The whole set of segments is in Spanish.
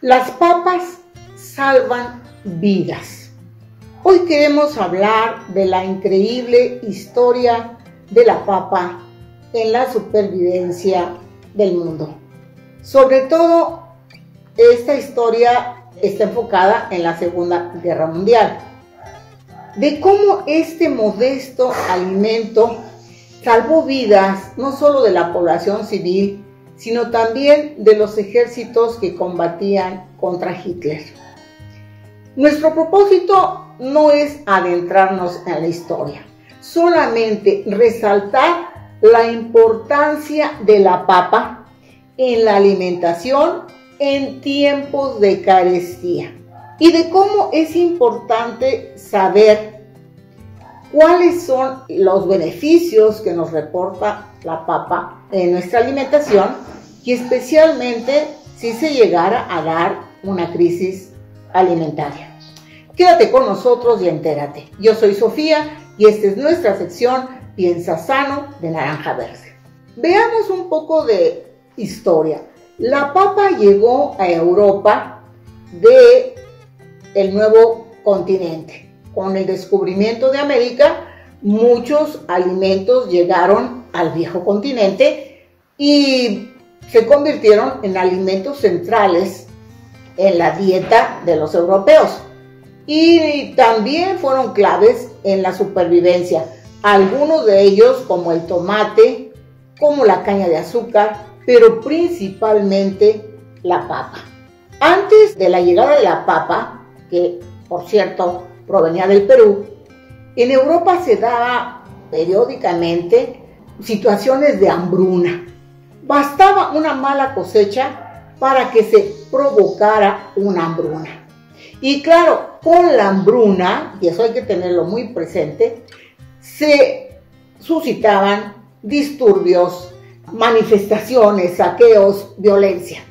Las papas salvan vidas. Hoy queremos hablar de la increíble historia de la papa en la supervivencia del mundo. Sobre todo, esta historia está enfocada en la Segunda Guerra Mundial, de cómo este modesto alimento salvó vidas no solo de la población civil, sino también de los ejércitos que combatían contra Hitler. Nuestro propósito no es adentrarnos en la historia, solamente resaltar la importancia de la papa en la alimentación en tiempos de carestía y de cómo es importante saber cuáles son los beneficios que nos reporta la papa en nuestra alimentación y especialmente si se llegara a dar una crisis alimentaria. Quédate con nosotros y entérate. Yo soy Sofía y esta es nuestra sección Piensa Sano de Naranja Verde. Veamos un poco de historia. La papa llegó a Europa del nuevo continente. Con el descubrimiento de América, muchos alimentos llegaron al viejo continente y se convirtieron en alimentos centrales en la dieta de los europeos. Y también fueron claves en la supervivencia. Algunos de ellos, como el tomate, como la caña de azúcar, pero principalmente la papa. Antes de la llegada de la papa, que por cierto provenía del Perú, en Europa se daba periódicamente situaciones de hambruna. Bastaba una mala cosecha para que se provocara una hambruna. Y claro, con la hambruna, y eso hay que tenerlo muy presente, se suscitaban disturbios, manifestaciones, saqueos, violencia.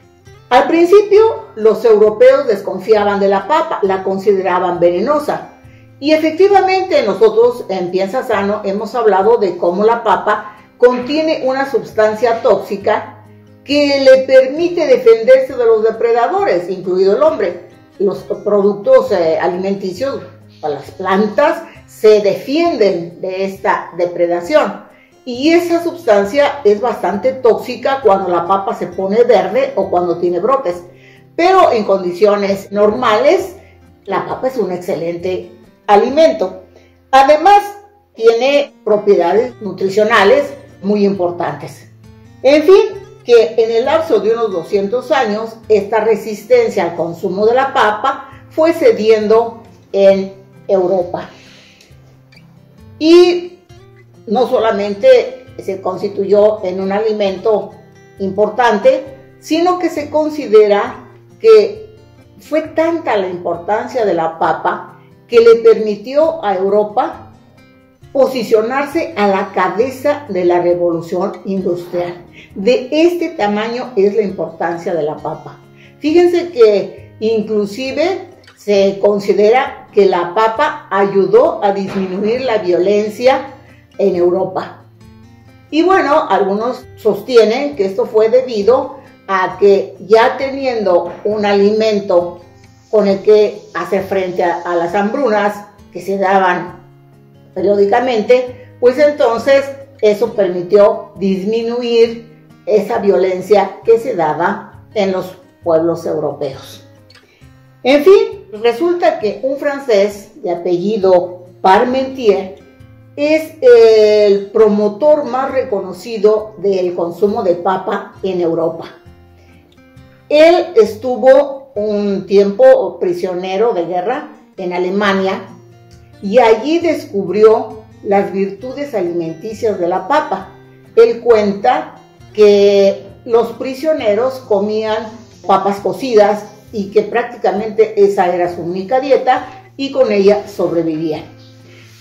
Al principio, los europeos desconfiaban de la papa, la consideraban venenosa. Y efectivamente, nosotros en Piensa Sano hemos hablado de cómo la papa contiene una sustancia tóxica que le permite defenderse de los depredadores, incluido el hombre. Los productos alimenticios, las plantas, se defienden de esta depredación. Y esa sustancia es bastante tóxica cuando la papa se pone verde o cuando tiene brotes. Pero en condiciones normales, la papa es un excelente alimento. Además, tiene propiedades nutricionales muy importantes. En fin, que en el lapso de unos 200 años, esta resistencia al consumo de la papa fue cediendo en Europa. Y no solamente se constituyó en un alimento importante, sino que se considera que fue tanta la importancia de la papa que le permitió a Europa posicionarse a la cabeza de la revolución industrial. De este tamaño es la importancia de la papa. Fíjense que inclusive se considera que la papa ayudó a disminuir la violencia en Europa. Y bueno, algunos sostienen que esto fue debido a que ya teniendo un alimento con el que hacer frente a las hambrunas que se daban periódicamente, pues entonces eso permitió disminuir esa violencia que se daba en los pueblos europeos. En fin, resulta que un francés de apellido Parmentier es el promotor más reconocido del consumo de papa en Europa. Él estuvo un tiempo prisionero de guerra en Alemania y allí descubrió las virtudes alimenticias de la papa. Él cuenta que los prisioneros comían papas cocidas y que prácticamente esa era su única dieta y con ella sobrevivían.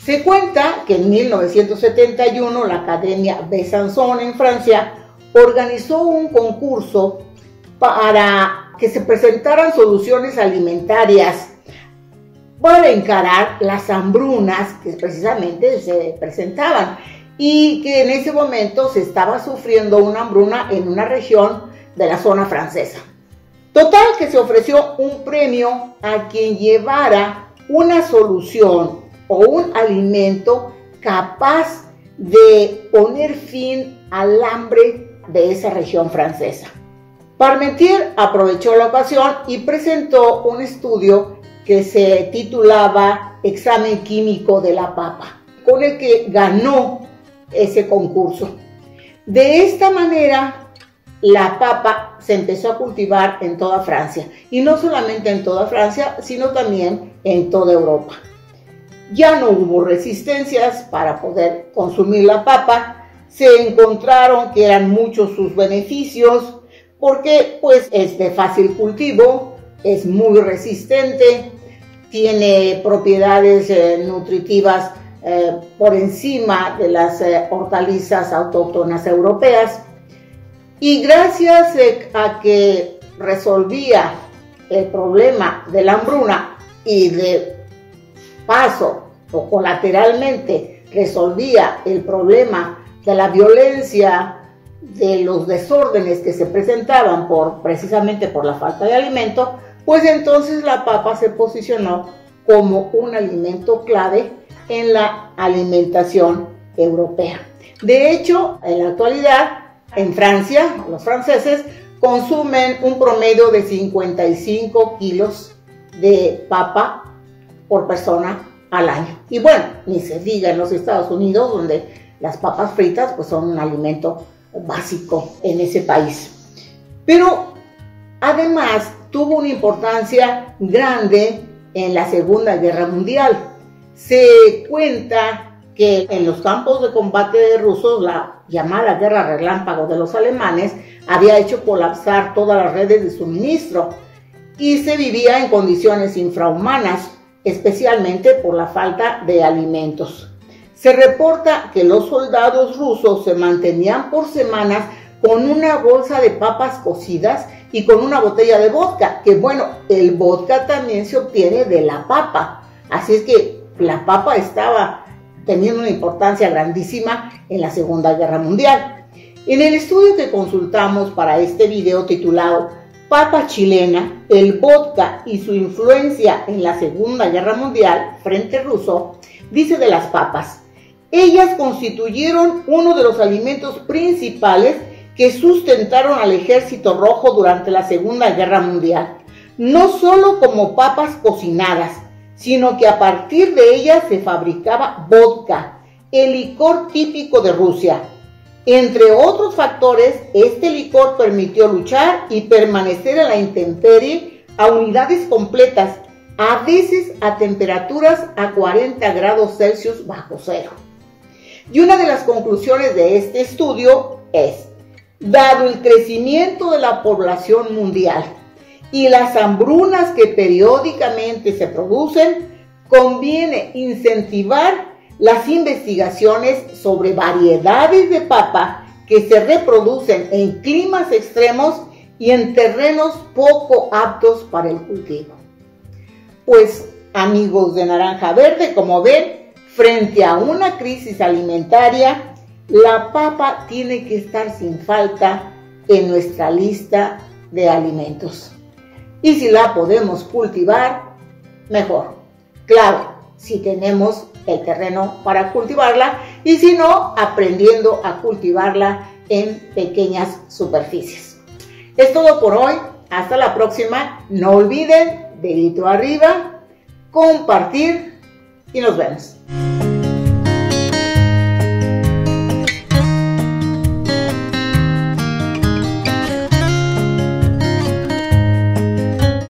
Se cuenta que en 1971 la Academia Besançon en Francia organizó un concurso para que se presentaran soluciones alimentarias para encarar las hambrunas que precisamente se presentaban y que en ese momento se estaba sufriendo una hambruna en una región de la zona francesa. Total que se ofreció un premio a quien llevara una solución o un alimento capaz de poner fin al hambre de esa región francesa. Parmentier aprovechó la ocasión y presentó un estudio que se titulaba Examen Químico de la Papa, con el que ganó ese concurso. De esta manera, la papa se empezó a cultivar en toda Francia, y no solamente en toda Francia, sino también en toda Europa. Ya no hubo resistencias para poder consumir la papa, se encontraron que eran muchos sus beneficios, porque pues es de fácil cultivo, es muy resistente, tiene propiedades nutritivas por encima de las hortalizas autóctonas europeas, y gracias a que resolvía el problema de la hambruna y de paso o colateralmente resolvía el problema de la violencia, de los desórdenes que se presentaban precisamente por la falta de alimento, pues entonces la papa se posicionó como un alimento clave en la alimentación europea. De hecho, en la actualidad, en Francia, los franceses consumen un promedio de 55 kilos de papa por persona al año. Y bueno, ni se diga en los Estados Unidos, donde las papas fritas pues son un alimento básico en ese país. Pero además tuvo una importancia grande en la Segunda Guerra Mundial. Se cuenta que en los campos de combate rusos, la llamada Guerra Relámpago de los alemanes había hecho colapsar todas las redes de suministro y se vivía en condiciones infrahumanas, especialmente por la falta de alimentos. Se reporta que los soldados rusos se mantenían por semanas con una bolsa de papas cocidas y con una botella de vodka, que bueno, el vodka también se obtiene de la papa, así es que la papa estaba teniendo una importancia grandísima en la Segunda Guerra Mundial. En el estudio que consultamos para este video titulado Papa chilena, el vodka y su influencia en la Segunda Guerra Mundial, Frente Ruso, dice de las papas: ellas constituyeron uno de los alimentos principales que sustentaron al Ejército Rojo durante la Segunda Guerra Mundial, no solo como papas cocinadas, sino que a partir de ellas se fabricaba vodka, el licor típico de Rusia. Entre otros factores, este licor permitió luchar y permanecer en la intemperie a unidades completas, a veces a temperaturas a 40 grados Celsius bajo cero. Y una de las conclusiones de este estudio es: dado el crecimiento de la población mundial y las hambrunas que periódicamente se producen, conviene incentivar las investigaciones sobre variedades de papa que se reproducen en climas extremos y en terrenos poco aptos para el cultivo. Pues, amigos de Naranja Verde, como ven, frente a una crisis alimentaria, la papa tiene que estar sin falta en nuestra lista de alimentos. Y si la podemos cultivar, mejor. Claro, si tenemos el terreno para cultivarla, y si no, aprendiendo a cultivarla en pequeñas superficies. Es todo por hoy. Hasta la próxima. No olviden, dedito arriba, compartir y nos vemos.